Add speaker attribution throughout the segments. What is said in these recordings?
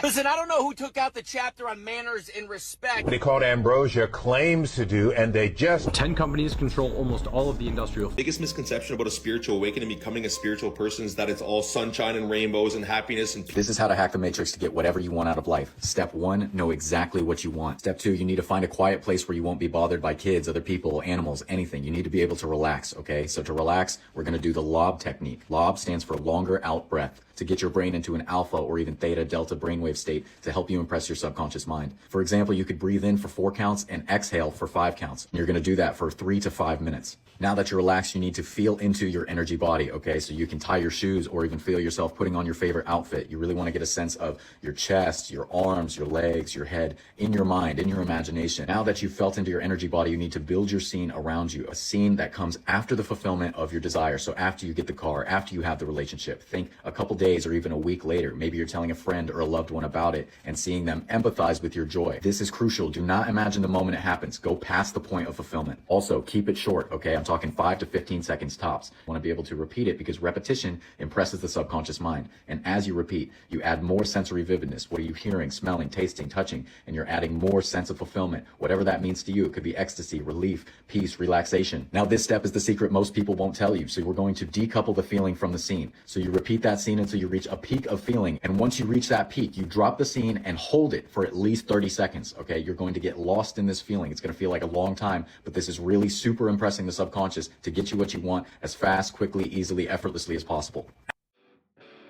Speaker 1: Listen, I don't know who took out the chapter on manners and respect.
Speaker 2: They called Ambrosia claims to do, and they just...
Speaker 3: 10 companies control almost all of the industrial.
Speaker 4: Biggest misconception about a spiritual awakening, becoming a spiritual person, is that it's all sunshine and rainbows and happiness and...
Speaker 5: This is how to hack the matrix to get whatever you want out of life. Step 1, know exactly what you want. Step 2, you need to find a quiet place where you won't be bothered by kids, other people, animals, anything. You need to be able to relax, okay? So to relax, we're going to do the LOB technique. LOB stands for longer out breath, to get your brain into an alpha or even theta delta brainwave state to help you impress your subconscious mind. For example, you could breathe in for 4 counts and exhale for 5 counts. You're going to do that for 3 to 5 minutes. Now that you're relaxed, you need to feel into your energy body, okay? So you can tie your shoes or even feel yourself putting on your favorite outfit. You really want to get a sense of your chest, your arms, your legs, your head, in your mind, in your imagination. Now that you've felt into your energy body, you need to build your scene around you, a scene that comes after the fulfillment of your desire. So after you get the car, after you have the relationship, think a couple days or even a week later. Maybe you're telling a friend or a loved one about it and seeing them empathize with your joy. This is crucial. Do not imagine the moment it happens. Go past the point of fulfillment. Also, keep it short, okay? I'm talking 5 to 15 seconds tops. You want to be able to repeat it because repetition impresses the subconscious mind. And as you repeat, you add more sensory vividness. What are you hearing, smelling, tasting, touching? And you're adding more sense of fulfillment. Whatever that means to you, it could be ecstasy, relief, peace, relaxation. Now, this step is the secret most people won't tell you. So we're going to decouple the feeling from the scene. So you repeat that scene until you reach a peak of feeling. And once you reach that peak, you drop the scene and hold it for at least 30 seconds, okay? You're going to get lost in this feeling. It's going to feel like a long time, but this is really super impressing the subconscious to get you what you want as fast, quickly, easily, effortlessly as possible.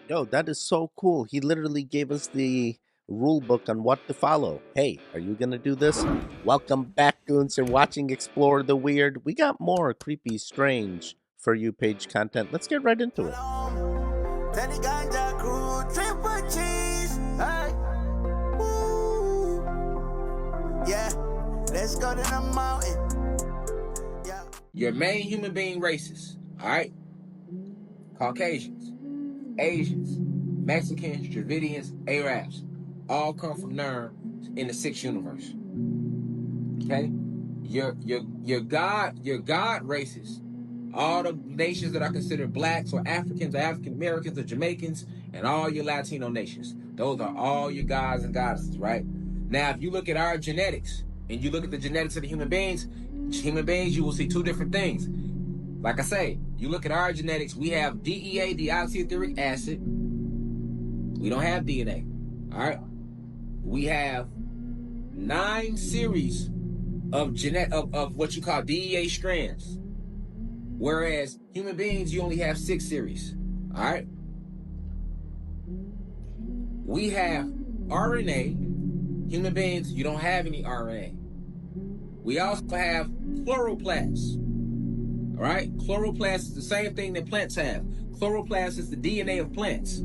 Speaker 6: Yo, that is so cool. He literally gave us the rule book on what to follow. Hey, are you gonna do this? Welcome back, goons. You're watching Explore the Weird. We got more creepy, strange For You page content. Let's get right into it.
Speaker 1: Yeah, let's go to the mountain. Your main human being races, all right? Caucasians, Asians, Mexicans, Dravidians, Arabs, all come from Ner in the 6th universe. Okay? Your God races, all the nations that are considered blacks or Africans or African Americans or Jamaicans, and all your Latino nations. Those are all your gods and goddesses, right? Now, if you look at our genetics and you look at the genetics of the human beings, you will see 2 different things. Like I say, you look at our genetics, we have DEA, deoxyetheric acid. We don't have DNA, all right? We have 9 series of what you call DEA strands. Whereas human beings, you only have 6 series, all right? We have RNA. Human beings, you don't have any RNA. We also have chloroplasts. All right? Chloroplast is the same thing that plants have. Chloroplast is the DNA of plants.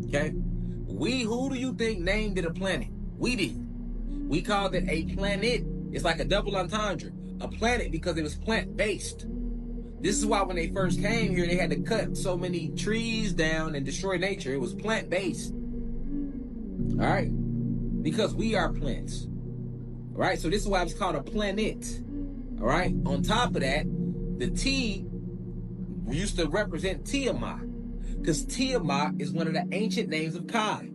Speaker 1: Okay? Who do you think named it a planet? We did. We called it a planet. It's like a double entendre. A planet because it was plant-based. This is why when they first came here, they had to cut so many trees down and destroy nature. It was plant-based. All right? Because we are plants. All right? So this is why it's called a planet. All right? On top of that, the T used to represent Tiamat. Because Tiamat is one of the ancient names of Kai.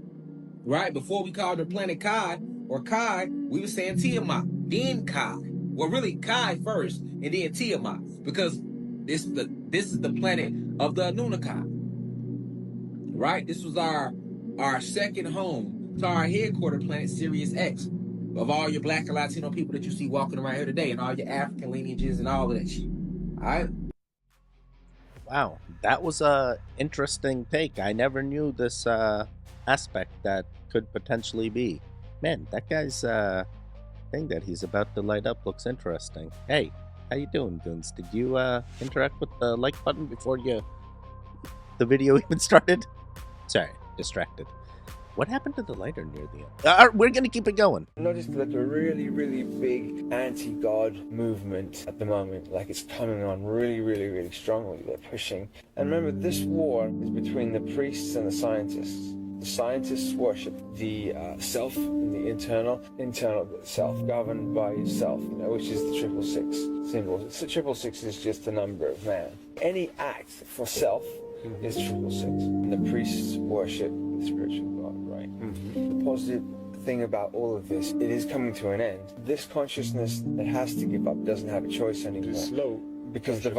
Speaker 1: Right? Before we called her planet Kai, or Kai, we were saying Tiamat. Then Kai. Well, really, Kai first, and then Tiamat. Because this is the planet of the Anunnaki. Right? This was our second home to our headquarter planet, Sirius X. Of all your black and Latino people that you see walking around here today, and all your African lineages and all of that shit. All right?
Speaker 6: Wow, that was a interesting take. I never knew this aspect that could potentially be. Man, that guy's thing that he's about to light up looks interesting. Hey, how you doing, Goons? Did you interact with the like button before the video even started? Sorry, distracted. What happened to the lighter near the end? We're going to keep it going.
Speaker 7: I noticed like a really, really big anti-God movement at the moment. Like it's coming on really, really, really strongly. They're pushing. And remember, this war is between the priests and the scientists. The scientists worship the self and the internal self, governed by yourself, which is the 666 symbol. So 666 is just the number of man. Any act for self is 666. And the priests worship the spiritual God, right? right? The positive thing about all of this, it is coming to an end. This consciousness that has to give up doesn't have a choice anymore.
Speaker 8: Slow.
Speaker 7: Because the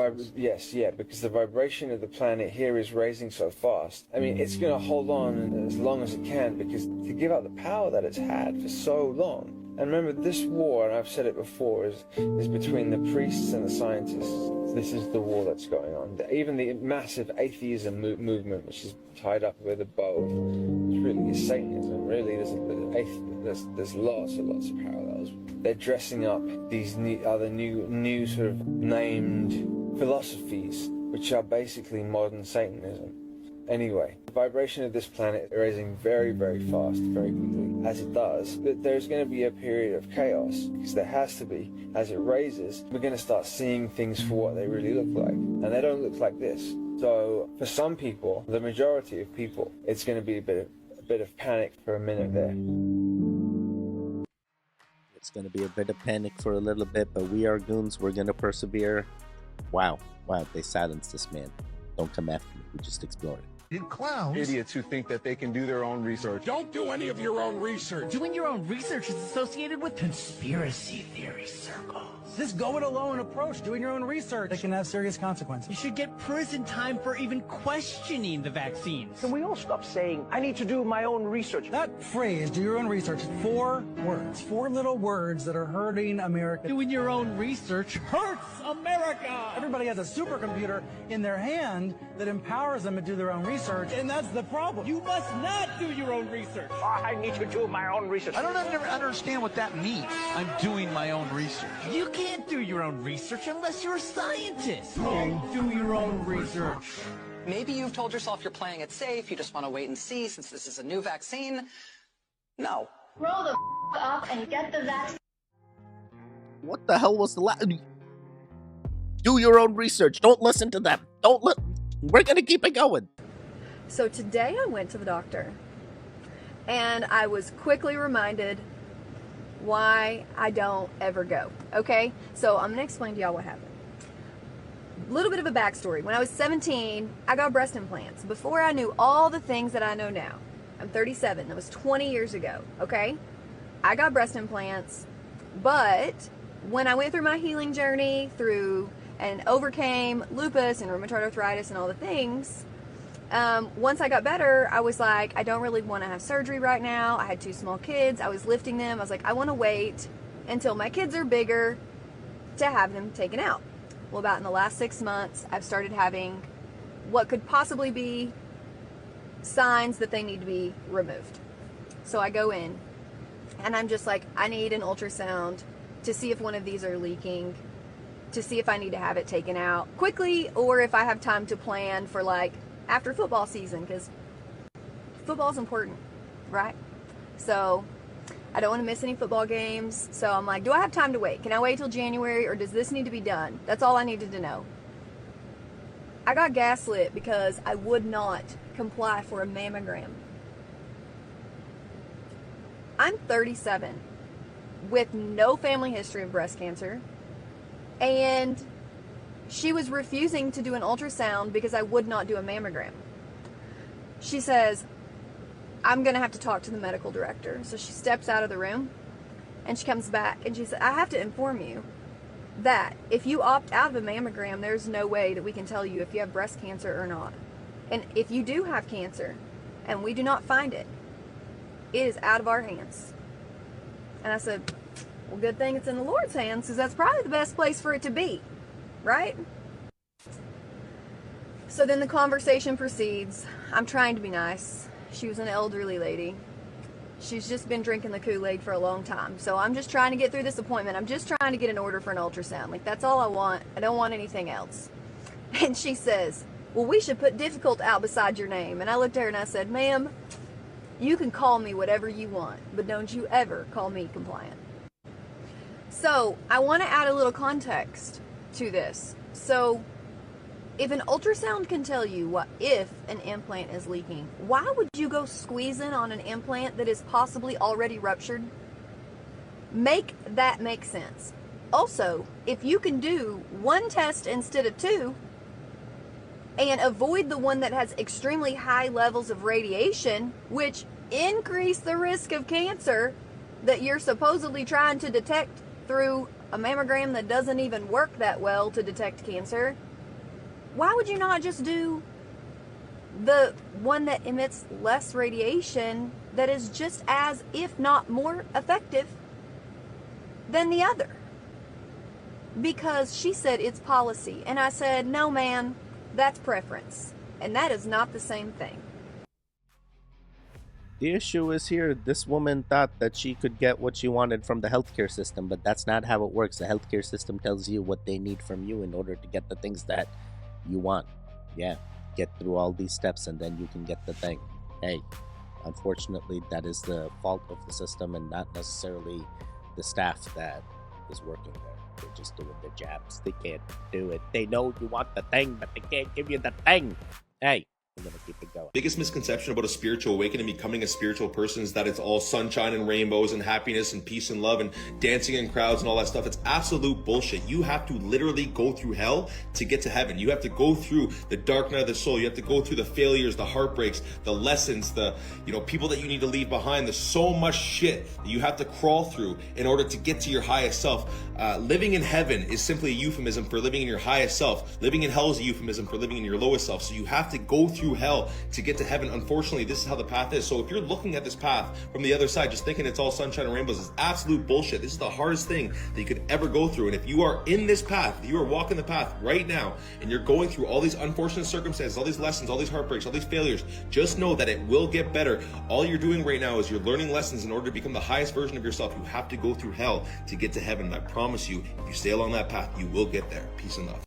Speaker 7: because the vibration of the planet here is raising so fast. I mean, it's going to hold on as long as it can, because to give up the power that it's had for so long. And remember, this war, and I've said it before, is between the priests and the scientists. This is the war that's going on. Even the massive atheism movement, which is tied up with a bow, which really is Satanism. Really, there's lots and lots of parallels. They're dressing up these new sort of named philosophies, which are basically modern Satanism. Anyway, the vibration of this planet is raising very, very fast, very quickly, as it does. But there's going to be a period of chaos, because there has to be. As it raises, we're going to start seeing things for what they really look like. And they don't look like this. So for some people, the majority of people, it's going to be a bit of panic for a minute there.
Speaker 6: It's going to be a bit of panic for a little bit, but we are goons. We're going to persevere. Wow, they silenced this man. Don't come after me. We just explored.
Speaker 8: Clowns. Idiots who think that they can do their own research.
Speaker 9: Don't do any of your own research.
Speaker 10: Doing your own research is associated with conspiracy theory circles.
Speaker 11: This go-it-alone approach, doing your own research, that can have serious consequences.
Speaker 10: You should get prison time for even questioning the vaccines.
Speaker 12: Can we all stop saying, I need to do my own research?
Speaker 11: That phrase, do your own research, 4 words. 4 little words that are hurting America.
Speaker 10: Doing your own research hurts America.
Speaker 11: Everybody has a supercomputer in their hand that empowers them to do their own research, and that's the problem.
Speaker 10: You must not do your own research.
Speaker 12: I need to do my own research.
Speaker 9: I don't understand what that means. I'm doing my own research.
Speaker 10: You can't do your own research unless you're a scientist. Do your own research.
Speaker 13: Maybe you've told yourself you're playing it safe, you just want to wait and see since this is a new vaccine. No.
Speaker 14: Roll the up and get the vaccine.
Speaker 6: What the hell was the last? Do your own research. Don't listen to them. We're going to keep it going.
Speaker 15: So today I went to the doctor and I was quickly reminded why I don't ever go. Okay, so I'm gonna explain to y'all what happened. A little bit of a backstory. When I was 17, I got breast implants before I knew all the things that I know now. I'm 37. That was 20 years ago. Okay, I got breast implants, but when I went through my healing journey and overcame lupus and rheumatoid arthritis and all the things, once I got better, I was like, I don't really want to have surgery right now. I had 2 small kids. I was lifting them. I was like, I want to wait until my kids are bigger to have them taken out. Well, about in the last 6 months, I've started having what could possibly be signs that they need to be removed. So I go in and I'm just like, I need an ultrasound to see if one of these are leaking, to see if I need to have it taken out quickly, or if I have time to plan for like after football season, because football's important, right? So I don't want to miss any football games. So I'm like, do I have time to wait? Can I wait till January, or does this need to be done? That's all I needed to know. I got gaslit because I would not comply for a mammogram. I'm 37 with no family history of breast cancer, and she was refusing to do an ultrasound because I would not do a mammogram. She says, I'm going to have to talk to the medical director. So she steps out of the room and she comes back and she said, I have to inform you that if you opt out of a mammogram, there's no way that we can tell you if you have breast cancer or not. And if you do have cancer and we do not find it, it is out of our hands. And I said, well, good thing it's in the Lord's hands, because that's probably the best place for it to be. Right? So then the conversation proceeds. I'm trying to be nice. She was an elderly lady. She's just been drinking the Kool-Aid for a long time. So I'm just trying to get through this appointment. I'm just trying to get an order for an ultrasound. Like, that's all I want. I don't want anything else. And she says, well, we should put difficult out beside your name. And I looked at her and I said, ma'am, you can call me whatever you want, but don't you ever call me compliant. So I want to add a little context to this. So if an ultrasound can tell you what if an implant is leaking, why would you go squeezing on an implant that is possibly already ruptured? Make that make sense. Also, if you can do 1 test instead of 2 and avoid the one that has extremely high levels of radiation, which increase the risk of cancer that you're supposedly trying to detect through a mammogram that doesn't even work that well to detect cancer, why would you not just do the one that emits less radiation that is just as, if not more effective than the other? Because she said it's policy. And I said, no, man, that's preference. And that is not the same thing.
Speaker 6: The issue is here, this woman thought that she could get what she wanted from the healthcare system, but that's not how it works. The healthcare system tells you what they need from you in order to get the things that you want. Yeah, get through all these steps and then you can get the thing. Hey, unfortunately, that is the fault of the system and not necessarily the staff that is working there. They're just doing their jobs. They can't do it. They know you want the thing, but they can't give you the thing. Hey, I'm gonna keep it going.
Speaker 4: Biggest misconception about a spiritual awakening and becoming a spiritual person is that it's all sunshine and rainbows and happiness and peace and love and dancing in crowds and all that stuff. It's absolute bullshit. You have to literally go through hell to get to heaven. You have to go through the dark night of the soul. You have to go through the failures, the heartbreaks, the lessons, the people that you need to leave behind. There's so much shit that you have to crawl through in order to get to your highest self. Living in heaven is simply a euphemism for living in your highest self. Living in hell is a euphemism for living in your lowest self. So you have to go through hell to get to heaven. Unfortunately, this is how the path is. So if you're looking at this path from the other side, just thinking it's all sunshine and rainbows, is absolute bullshit. This is the hardest thing that you could ever go through. And if you are in this path, if you are walking the path right now, and you're going through all these unfortunate circumstances, all these lessons, all these heartbreaks, all these failures, just know that it will get better. All you're doing right now is you're learning lessons in order to become the highest version of yourself. You have to go through hell to get to heaven. And I promise you, if you stay along that path, you will get there. Peace and love.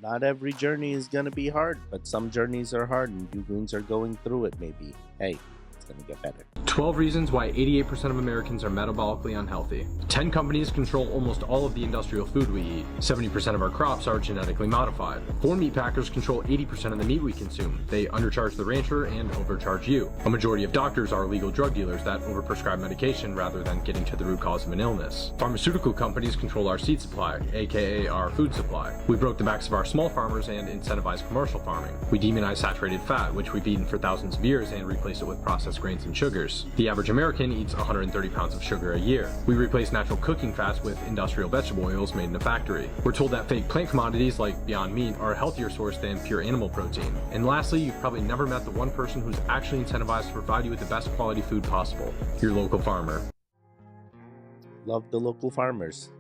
Speaker 6: Not every journey is going to be hard, but some journeys are hard and you goons are going through it maybe. Hey, it's going to get better.
Speaker 3: 12 reasons why 88% of Americans are metabolically unhealthy. 10 companies control almost all of the industrial food we eat. 70% of our crops are genetically modified. 4 meat packers control 80% of the meat we consume. They undercharge the rancher and overcharge you. A majority of doctors are illegal drug dealers that overprescribe medication rather than getting to the root cause of an illness. Pharmaceutical companies control our seed supply, aka our food supply. We broke the backs of our small farmers and incentivized commercial farming. We demonize saturated fat, which we've eaten for thousands of years, and replace it with processed grains and sugars. The average American eats 130 pounds of sugar a year. We replace natural cooking fats with industrial vegetable oils made in a factory. We're told that fake plant commodities like Beyond Meat are a healthier source than pure animal protein. And lastly, you've probably never met the one person who's actually incentivized to provide you with the best quality food possible. Your local farmer.
Speaker 6: Love the local farmers.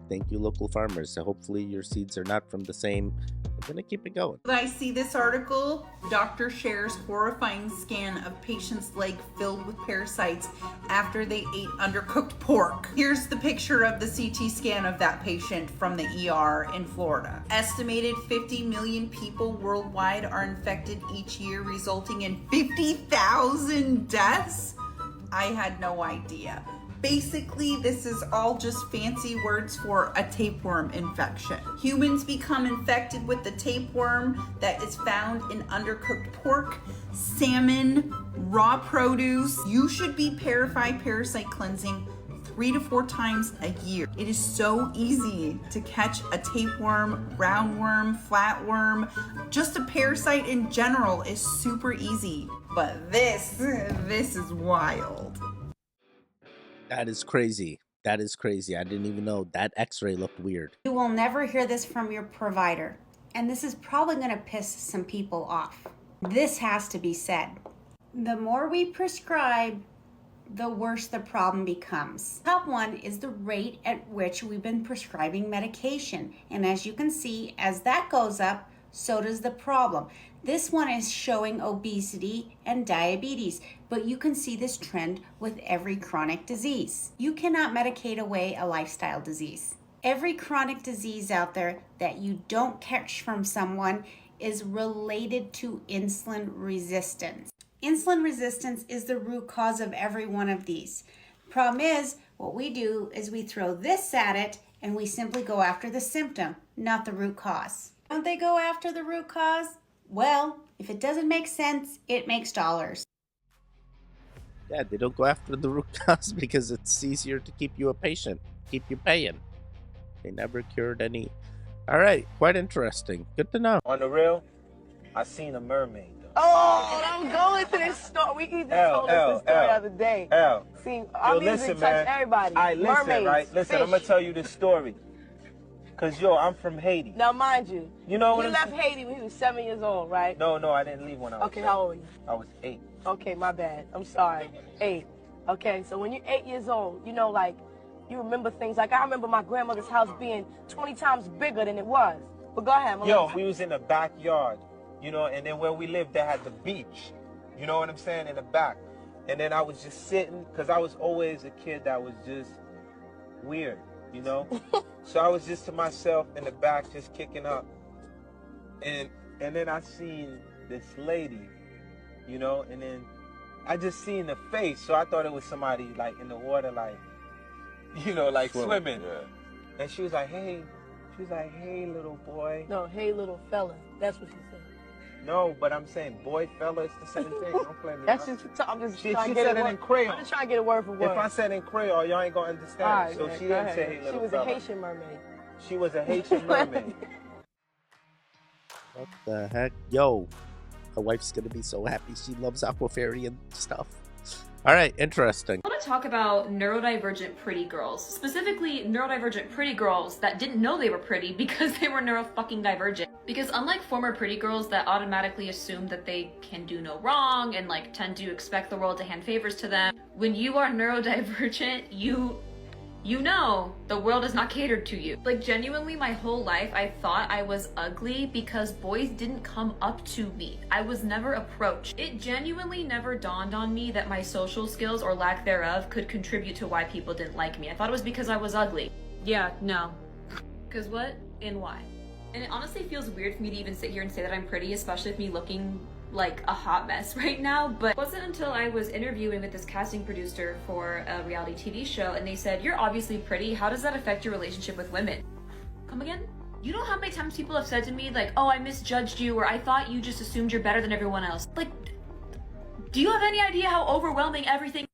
Speaker 6: Thank you, local farmers. So hopefully your seeds are not from the same. I'm gonna keep it going.
Speaker 16: I see this article. Doctor shares horrifying scan of patient's leg filled with parasites after they ate undercooked pork. Here's the picture of the CT scan of that patient from the ER in Florida. Estimated 50 million people worldwide are infected each year, resulting in 50,000 deaths. I had no idea. Basically, this is all just fancy words for a tapeworm infection. Humans become infected with the tapeworm that is found in undercooked pork, salmon, raw produce. You should be parasite cleansing 3 to 4 times a year. It is so easy to catch a tapeworm, roundworm, flatworm. Just a parasite in general is super easy. But this is wild.
Speaker 6: That is crazy. That is crazy. I didn't even know that x-ray looked weird.
Speaker 17: You will never hear this from your provider, and this is probably going to piss some people off. This has to be said. The more we prescribe, the worse the problem becomes. Top one is the rate at which we've been prescribing medication, and as you can see, as that goes up, so does the problem. This one is showing obesity and diabetes, but you can see this trend with every chronic disease. You cannot medicate away a lifestyle disease. Every chronic disease out there that you don't catch from someone is related to insulin resistance. Insulin resistance is the root cause of every one of these. Problem is, what we do is we throw this at it and we simply go after the symptom, not the root cause. Don't they go after the root cause? Well, if it doesn't make sense, it makes dollars.
Speaker 6: Yeah, they don't go after the root cause because it's easier to keep you a patient, keep you paying. They never cured any. All right, quite interesting. Good to know.
Speaker 18: On the real, I seen a mermaid though. Oh, don't go into this story. We just told us this story the other day. See, our music touch everybody.
Speaker 7: All right, listen,
Speaker 18: mermaids,
Speaker 7: right? Listen,
Speaker 18: fish.
Speaker 7: I'm gonna tell you this story. Cause I'm from Haiti.
Speaker 18: Now, mind you,
Speaker 7: you know what
Speaker 18: he left Haiti when he was 7 years old, right?
Speaker 7: No, I didn't leave when I was.
Speaker 18: Okay, how old were you?
Speaker 7: I was 8.
Speaker 18: Okay, my bad. I'm sorry. 8. Okay, so when you're 8 years old, you know, like, you remember things. Like, I remember my grandmother's house being 20 times bigger than it was. But go ahead,
Speaker 7: Yo, we was in the backyard, you know, and then where we lived, they had the beach. You know what I'm saying? In the back. And then I was just sitting, because I was always a kid that was just weird, you know? So I was just to myself in the back, just kicking up. And then I seen this lady, you know, and then I just seen the face. So I thought it was somebody, like, in the water, like, you know, like swimming. Yeah. And she was like, hey. She was like, hey, little boy.
Speaker 18: No, hey, little fella. That's what she said.
Speaker 7: No, but I'm saying boy, fella, it's the same thing. Don't play me.
Speaker 18: That's just, I'm just
Speaker 7: she
Speaker 18: trying to get
Speaker 7: said it in Creole.
Speaker 18: I'm just trying to get a word for word.
Speaker 7: If I said in Creole, y'all ain't gonna understand.
Speaker 18: Right,
Speaker 7: so
Speaker 18: man,
Speaker 7: she didn't say, hey, little
Speaker 18: She was
Speaker 7: fella.
Speaker 18: a Haitian mermaid.
Speaker 7: She was a Haitian mermaid.
Speaker 6: What the heck? Yo, my wife's gonna be so happy. She loves aquafarium stuff. All right, interesting.
Speaker 19: I want to talk about neurodivergent pretty girls. Specifically, neurodivergent pretty girls that didn't know they were pretty because they were neuro-fucking-divergent. Because unlike former pretty girls that automatically assume that they can do no wrong and like tend to expect the world to hand favors to them, when you are neurodivergent, you know the world is not catered to you. Like, genuinely, my whole life I thought I was ugly because boys didn't come up to me. I was never approached. It genuinely never dawned on me that my social skills or lack thereof could contribute to why people didn't like me. I thought it was because I was ugly. Yeah, no. Cause what and why? And it honestly feels weird for me to even sit here and say that I'm pretty, especially with me looking like a hot mess right now, but it wasn't until I was interviewing with this casting producer for a reality TV show and they said, you're obviously pretty, how does that affect your relationship with women? Come again? You know how many times people have said to me like, oh, I misjudged you, or I thought you just assumed you're better than everyone else. Like, do you have any idea how overwhelming everything?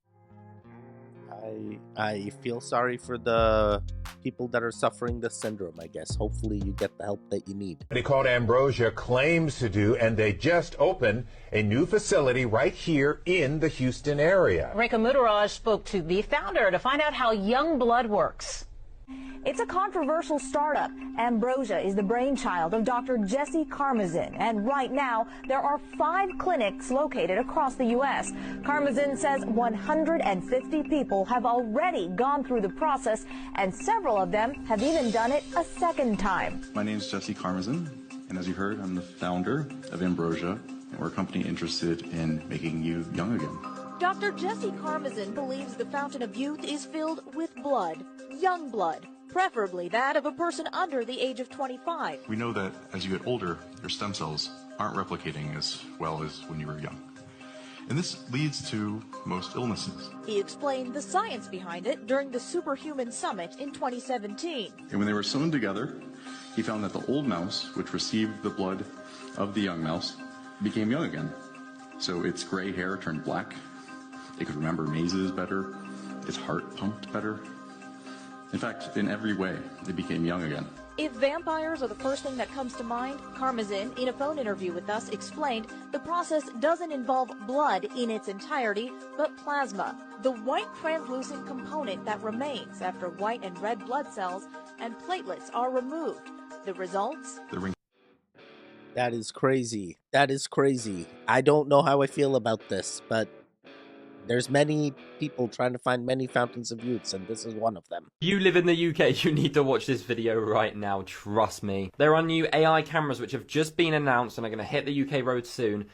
Speaker 6: I feel sorry for the people that are suffering this syndrome, I guess. Hopefully you get the help that you need.
Speaker 2: Company called Ambrosia claims to do, and they just opened a new facility right here in the Houston area.
Speaker 20: Rekha Mudaraj spoke to the founder to find out how young blood works.
Speaker 21: It's a controversial startup. Ambrosia is the brainchild of Dr. Jesse Karmazin, and right now there are 5 clinics located across the U.S. Karmazin says 150 people have already gone through the process, and several of them have even done it a second time.
Speaker 22: My name is Jesse Karmazin, and as you heard, I'm the founder of Ambrosia, and we're a company interested in making you young again.
Speaker 21: Dr. Jesse Karmazin believes the fountain of youth is filled with blood, young blood, preferably that of a person under the age of 25.
Speaker 22: We know that as you get older, your stem cells aren't replicating as well as when you were young. And this leads to most illnesses.
Speaker 21: He explained the science behind it during the Superhuman Summit in 2017.
Speaker 22: And when they were sewn together, he found that the old mouse, which received the blood of the young mouse, became young again. So its gray hair turned black. It could remember mazes better. Its heart pumped better. In fact, in every way, it became young again.
Speaker 21: If vampires are the first thing that comes to mind, Karmazin, in a phone interview with us, explained the process doesn't involve blood in its entirety, but plasma, the white translucent component that remains after white and red blood cells and platelets are removed. The results?
Speaker 6: That is crazy. That is crazy. I don't know how I feel about this, but there's many people trying to find many fountains of youths, and this is one of them.
Speaker 3: If you live in the UK, you need to watch this video right now, trust me. There are new AI cameras which have just been announced and are going to hit the UK roads soon.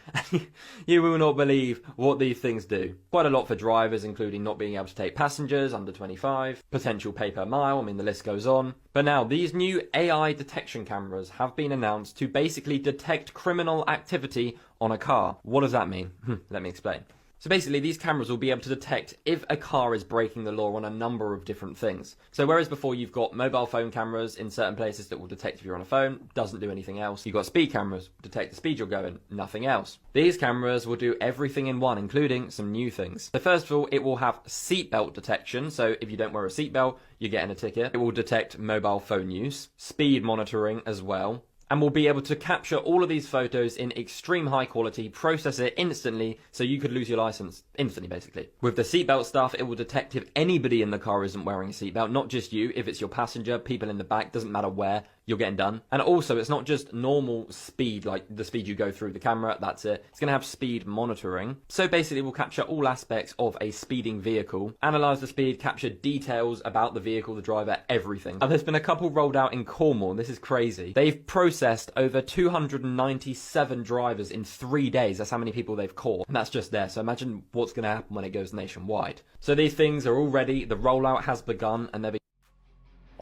Speaker 3: You will not believe what these things do. Quite a lot for drivers, including not being able to take passengers under 25, potential pay per mile, I mean the list goes on. But now, these new AI detection cameras have been announced to basically detect criminal activity on a car. What does that mean? Let me explain. So basically, these cameras will be able to detect if a car is breaking the law on a number of different things. So whereas before you've got mobile phone cameras in certain places that will detect if you're on a phone, doesn't do anything else. You've got speed cameras, detect the speed you're going, nothing else. These cameras will do everything in one, including some new things. So first of all, it will have seatbelt detection. So if you don't wear a seatbelt, you're getting a ticket. It will detect mobile phone use, speed monitoring as well,
Speaker 1: and we'll be able to capture all of these photos in extreme high quality, process it instantly, so you could lose your license instantly, basically. With the seatbelt stuff, it will detect if anybody in the car isn't wearing a seatbelt, not just you. If it's your passenger, people in the back, doesn't matter where, you're getting done. And also, it's not just normal speed, like the speed you go through the camera, that's it. It's going to have speed monitoring. So basically, we'll capture all aspects of a speeding vehicle, analyze the speed, capture details about the vehicle, the driver, everything. And there's been a couple rolled out in Cornwall. This is crazy. They've processed over 297 drivers in 3 days. That's how many people they've caught. And that's just there. So imagine what's going to happen when it goes nationwide. So these things are all ready. The rollout has begun, and they're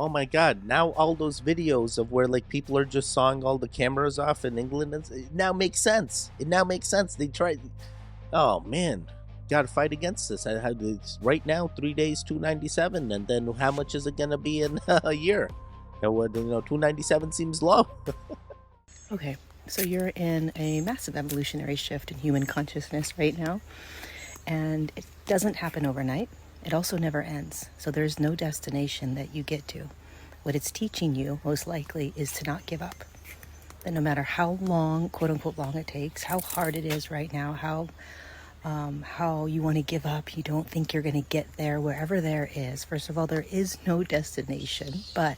Speaker 6: Oh my god, now all those videos of where like people are just sawing all the cameras off in England, it now makes sense. It now makes sense. They tried. Oh man, gotta fight against this. I had this right now, 3 days, 297, and then how much is it gonna be in a year? 297 seems low.
Speaker 5: Okay, so you're in a massive evolutionary shift in human consciousness right now, and it doesn't happen overnight. It also never ends, so there's no destination that you get to. What it's teaching you, most likely, is to not give up. That no matter how long, quote unquote, long it takes, how hard it is right now, how you want to give up, you don't think you're going to get there, wherever there is. First of all, there is no destination, but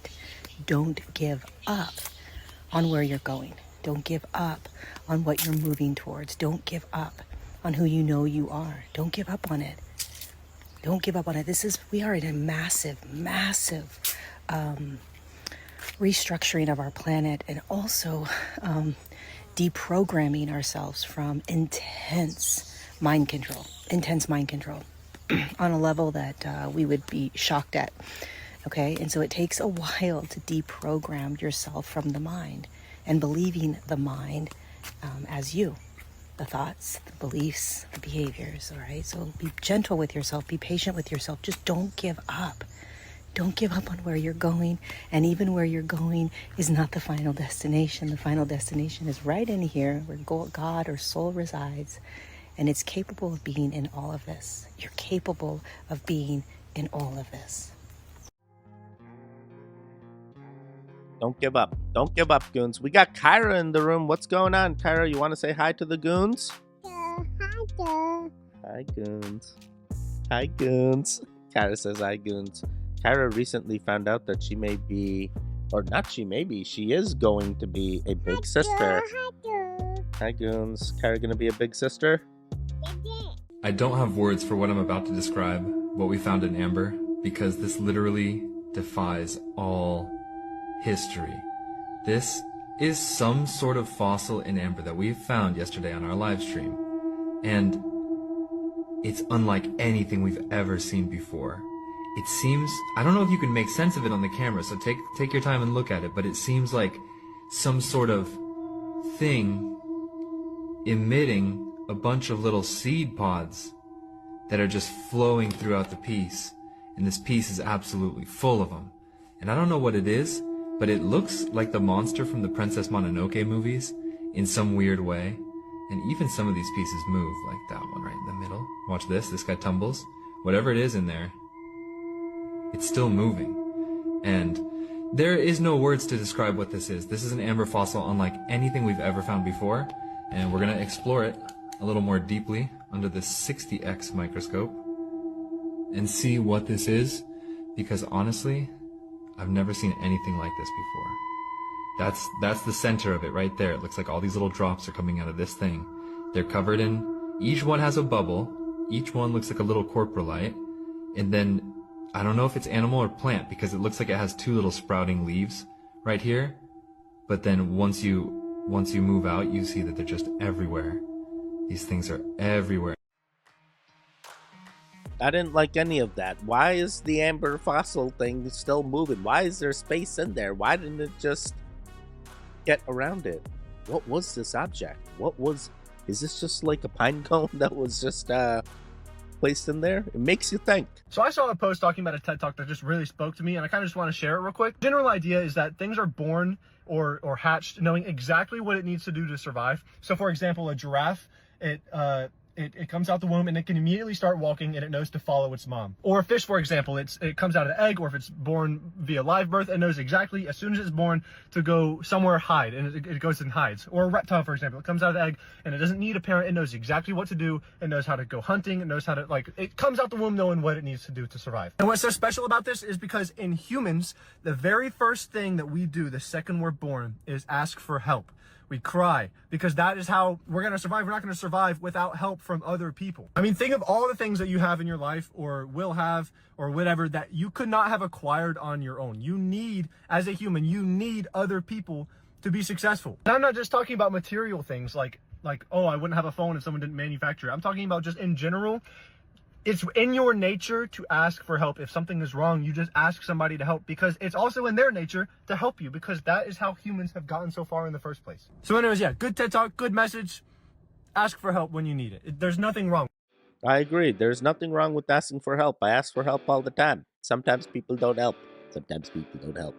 Speaker 5: don't give up on where you're going. Don't give up on what you're moving towards. Don't give up on who you know you are. Don't give up on it. Don't give up on it. We are in a massive, massive restructuring of our planet, and also deprogramming ourselves from intense mind control on a level that we would be shocked at. Okay, and so it takes a while to deprogram yourself from the mind and believing the mind as you. The thoughts, the beliefs, the behaviors, all right? So be gentle with yourself, be patient with yourself. Just don't give up. Don't give up on where you're going. And even where you're going is not the final destination. The final destination is right in here where God or soul resides. And it's capable of being in all of this. You're capable of being in all of this.
Speaker 6: Don't give up. Don't give up, goons. We got Kyra in the room. What's going on, Kyra? You want to say hi to the goons?
Speaker 23: Yeah, hi,
Speaker 6: Hi, goons. Hi, goons. Kyra says hi, goons. Kyra recently found out that she may be, or not she may be, she is going to be a big sister. Hi, goons. Kyra gonna be a big sister?
Speaker 24: I don't have words for what I'm about to describe, what we found in Amber, because this literally defies all history. This is some sort of fossil in Amber that we found yesterday on our live stream, and it's unlike anything we've ever seen before. It seems, I don't know if you can make sense of it on the camera, so take your time and look at it, but it seems like some sort of thing emitting a bunch of little seed pods that are just flowing throughout the piece, and this piece is absolutely full of them. And I don't know what it is, but it looks like the monster from the Princess Mononoke movies in some weird way. And even some of these pieces move, like that one right in the middle. Watch this guy tumbles. Whatever it is in there, it's still moving. And there is no words to describe what this is. This is an amber fossil unlike anything we've ever found before. And we're gonna explore it a little more deeply under the 60x microscope and see what this is, because honestly, I've never seen anything like this before. That's the center of it right there. It looks like all these little drops are coming out of this thing. They're covered in, each one has a bubble, each one looks like a little corporalite, and then I don't know if it's animal or plant, because it looks like it has two little sprouting leaves right here, but then once you move out, you see that they're just everywhere. These things are everywhere.
Speaker 6: I didn't like any of that. Is the amber fossil thing still moving? Why is there space in there? Why didn't it just get around it? What was this object? Is this just like a pine cone that was just placed in there? It makes you think.
Speaker 3: So I saw a post talking about a TED Talk that just really spoke to me, and I kind of just want to share it real quick. General idea is that things are born or hatched knowing exactly what it needs to do to survive. So for example, a giraffe,
Speaker 8: it comes out the womb and it can immediately start walking and it knows to follow its mom. Or a fish, for example, it comes out of the egg, or if it's born via live birth, it knows exactly as soon as it's born to go somewhere hide, and it goes and hides. Or a reptile, for example, it comes out of the egg and it doesn't need a parent. It knows exactly what to do. It knows how to go hunting. It knows how to, like, it comes out the womb knowing what it needs to do to survive. And what's so special about this is because in humans, the very first thing that we do the second we're born is ask for help. We cry, because that is how we're going to survive. We're not going to survive without help from other people. I mean, think of all the things that you have in your life or will have or whatever that you could not have acquired on your own. You need, as a human, you need other people to be successful. And I'm not just talking about material things like, oh, I wouldn't have a phone if someone didn't manufacture it. I'm talking about just in general. It's in your nature to ask for help. If something is wrong, you just ask somebody to help, because it's also in their nature to help you, because that is how humans have gotten so far in the first place. So anyways, yeah, good TED Talk, good message. Ask for help when you need it. There's nothing wrong.
Speaker 6: I agree. There's nothing wrong with asking for help. I ask for help all the time. Sometimes people don't help. Sometimes people don't help.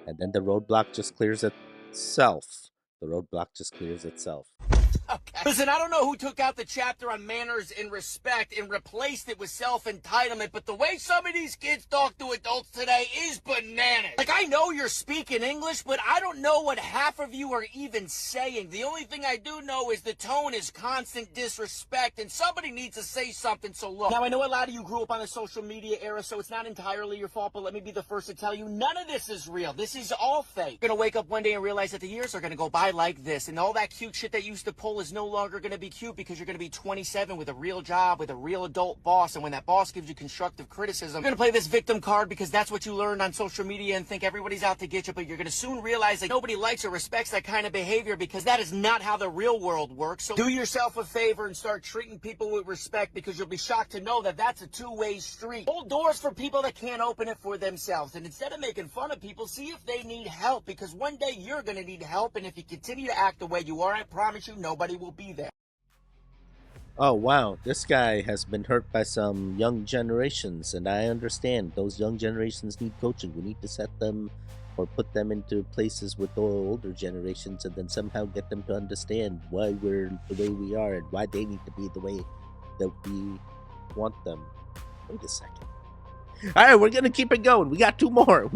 Speaker 6: And then the roadblock just clears itself. The roadblock just clears itself.
Speaker 9: Okay. Listen, I don't know who took out the chapter on manners and respect and replaced it with self-entitlement, but the way some of these kids talk to adults today is bananas. Like, I know you're speaking English, but I don't know what half of you are even saying. The only thing I do know is the tone is constant disrespect, and somebody needs to say something, so look. Now, I know a lot of you grew up on the social media era, so it's not entirely your fault, but let me be the first to tell you, none of this is real. This is all fake. You're gonna wake up one day and realize that the years are gonna go by like this, and all that cute shit that used to pull is no longer going to be cute, because you're going to be 27 with a real job, with a real adult boss, and when that boss gives you constructive criticism, you're going to play this victim card because that's what you learned on social media and think everybody's out to get you, but you're going to soon realize that nobody likes or respects that kind of behavior, because that is not how the real world works. So do yourself a favor and start treating people with respect, because you'll be shocked to know that that's a two-way street. Hold doors for people that can't open it for themselves, and instead of making fun of people, see if they need help, because one day you're going to need help, and if you continue to act the way you are, I promise you nobody will be there.
Speaker 6: Oh, wow. This guy has been hurt by some young generations, and I understand those young generations need coaching. We need to set them or put them into places with the older generations, and then somehow get them to understand why we're the way we are and why they need to be the way that we want them. Wait a second. All right, we're going to keep it going. We got two more.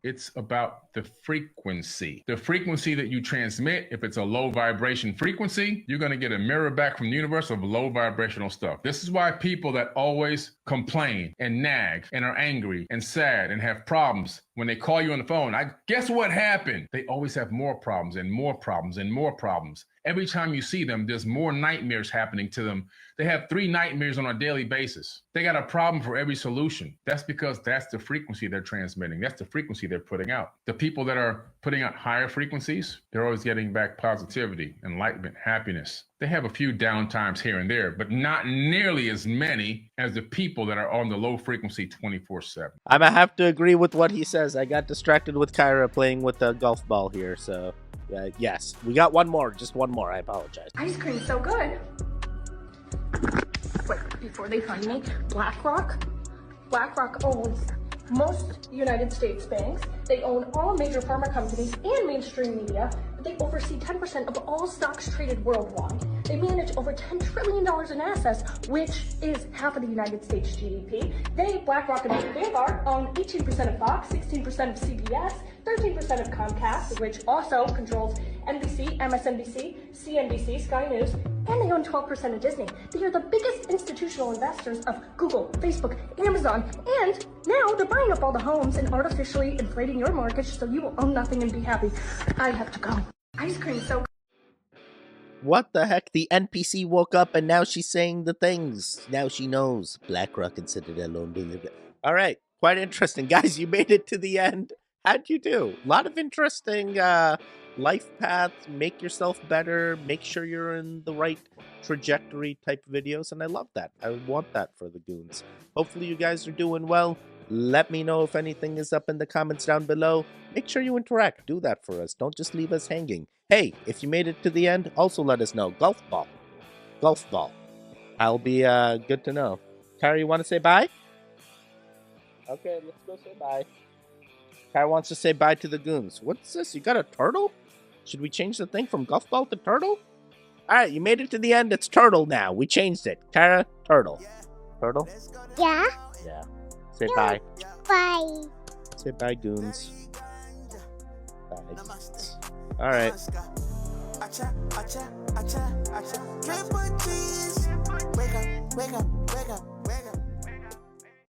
Speaker 11: It's about the frequency. The frequency that you transmit. If it's a low vibration frequency, you're going to get a mirror back from the universe of low vibrational stuff. This is why people that always complain and nag and are angry and sad and have problems, when they call you on the phone, guess what happened? They always have more problems and more problems and more problems. Every time you see them, there's more nightmares happening to them. They have 3 nightmares on a daily basis. They got a problem for every solution. That's because that's the frequency they're transmitting. That's the frequency they're putting out. The people that are putting out higher frequencies, they're always getting back positivity, enlightenment, happiness. They have a few down times here and there, but not nearly as many as the people that are on the low frequency 24/7.
Speaker 6: I'm gonna have to agree with what he says. I got distracted with Kyra playing with the golf ball here, so yes. We got one more, just one more. I apologize.
Speaker 12: Ice cream's so good. Wait, before they find me, BlackRock owns most United States banks. They own all major pharma companies and mainstream media. They oversee 10% of all stocks traded worldwide. They manage over $10 trillion in assets, which is half of the United States GDP. They, BlackRock and Vanguard, own 18% of Fox, 16% of CBS, 13% of Comcast, which also controls NBC, MSNBC, CNBC, Sky News, and they own 12% of Disney. They are the biggest institutional investors of Google, Facebook, Amazon, and now they're buying up all the homes and artificially inflating your mortgage so you will own nothing and be happy. I have to go. Ice cream so good.
Speaker 6: What the heck? The NPC woke up and now she's saying the things. Now she knows. BlackRock and Citadel own it. All right. Quite interesting. Guys, you made it to the end. How'd you do? A lot of interesting life paths. Make yourself better. Make sure you're in the right trajectory type videos. And I love that. I want that for the goons. Hopefully you guys are doing well. Let me know if anything is up in the comments down below. Make sure you interact. Do that for us. Don't just leave us hanging. Hey, if you made it to the end, also let us know. Golf ball. Golf ball. I'll be good to know. Kyra, you want to say bye? Okay, let's go say bye. Kyra wants to say bye to the goons. What's this? You got a turtle? Should we change the thing from golf ball to turtle? All right, you made it to the end. It's Turtle now. We changed it. Tara, Turtle. Turtle?
Speaker 10: Yeah.
Speaker 6: Yeah. Say bye.
Speaker 10: Bye.
Speaker 6: Say bye, goons. Bye. Goons. All right.
Speaker 13: Triple cheese. Wake up, wake up, wake up.